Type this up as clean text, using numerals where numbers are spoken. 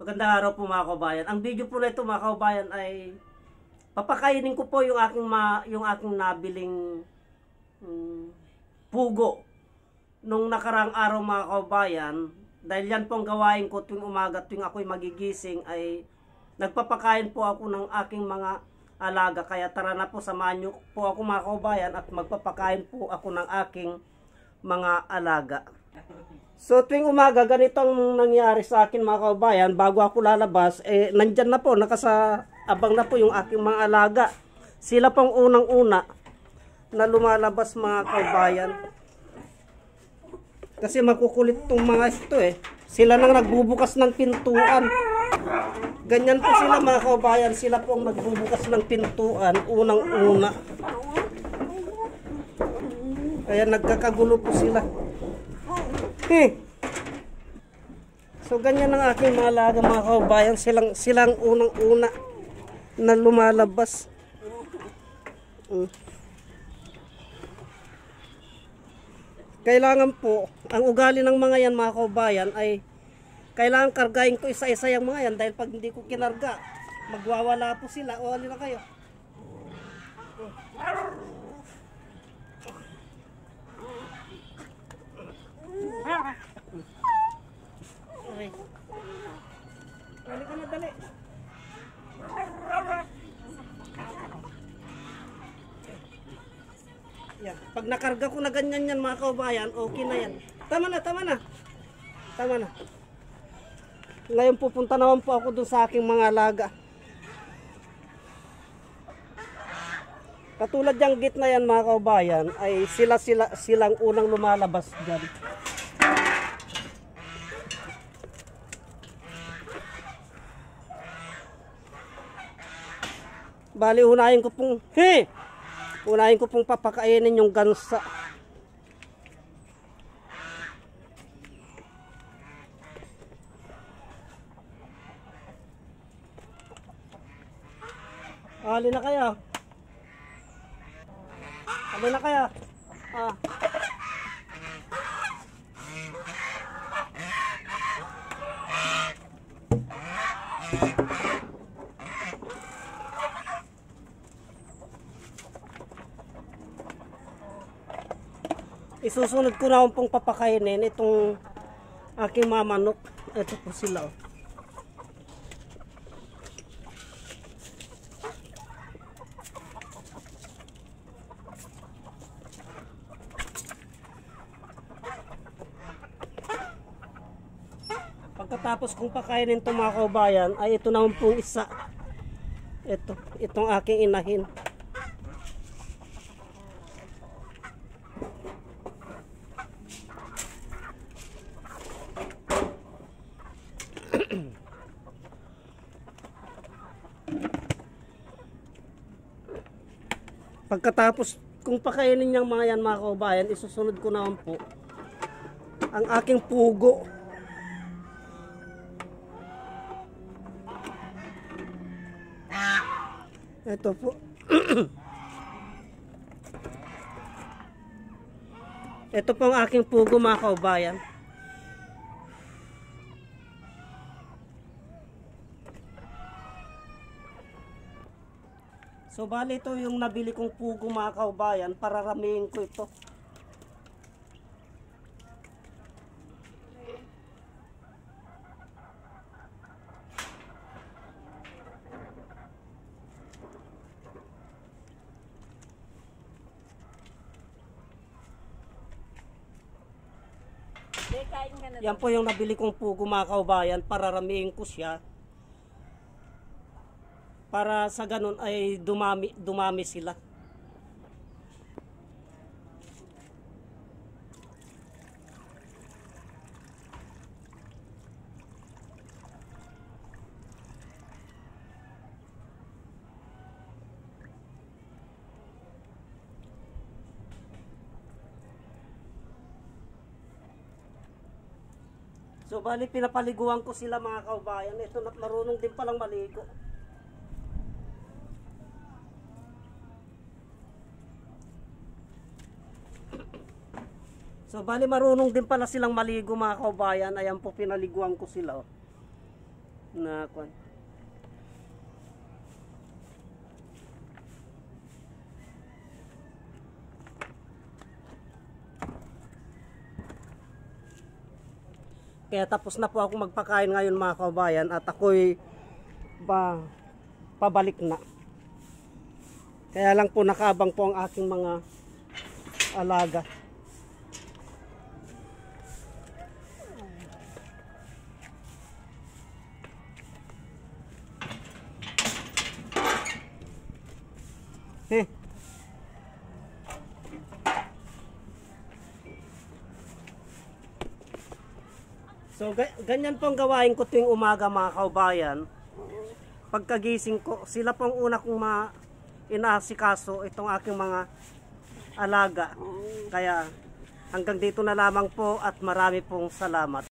Magandang araw po mga kabayan. Ang video po na ito mga kabayan ay papakainin ko po yung aking nabiling pugo nung nakarang araw mga kabayan. Dahil yan po ang gawain ko tuwing umaga, tuwing ako'y magigising ay nagpapakain po ako ng aking mga alaga. Kaya tara na po, samahan niyo po ako mga kabayan at magpapakain po ako ng aking mga alaga. So tuwing umaga, ganito ang nangyari sa akin mga kabayan. Bago ako lalabas, nandyan na po, nakasaabang na po yung aking mga alaga. Sila pong unang-una na lumalabas mga kabayan. Kasi makukulit tong mga ito Sila nang nagbubukas ng pintuan. Ganyan po sila mga kabayan. Sila pong nagbubukas ng pintuan, unang-una. Kaya nagkakagulo po sila. So ganyan ang aking mga alaga mga kabayan, silang unang-una na lumalabas. Kailangan po, ang ugali ng mga yan mga kabayan ay kailangan kargahin ko isa-isa yung mga yan, dahil pag hindi ko kinarga, magwawala po sila. O halina kayo. Okay. Dali ka na, dali. Yan. Pag nakarga ko na ganyan yan mga kabayan, okay na yan. Tama na, tama na. Tama na. Ngayon pupunta naman po ako dun sa aking mga alaga. Katulad yung gate na yan mga kabayan, ay silang unang lumalabas dyan. Bali, unahin ko pong papakainin yung gansa. Ali na kaya. Ali na kaya. Isusunod ko na pong papakainin itong aking mga manok. Ito po sila. Pagkatapos kong pakainin itong mga kabayan, ay ito naman pong isa. Itong aking inahin. Pagkatapos kung pakainin niyang mga yan mga kabayan, isusunod ko naman po ang aking pugo. Ito po. Ito po ang aking pugo mga kabayan. So bali ito yung nabili kong pugo mga kabayan, pararamihin ko ito. Yan po yung nabili kong pugo mga kabayan, pararamihin ko siya. Para sa ganun ay dumami sila. So bali pinapaliguan ko sila mga kabayan. Ito marunong din palang maligo. So bali marunong din pala silang maligo mga kaubayan. Ayan po, pinaliguan ko sila. na kwan. Kaya tapos na po ako magpakain ngayon mga kabayan at ako'y pabalik na. Kaya lang po nakaabang po ang aking mga alaga. So ganyan pong gawain ko tuwing umaga mga kaubayan. Pagkagising ko, sila pong una kong inaasikaso itong aking mga alaga. Kaya hanggang dito na lamang po at marami pong salamat.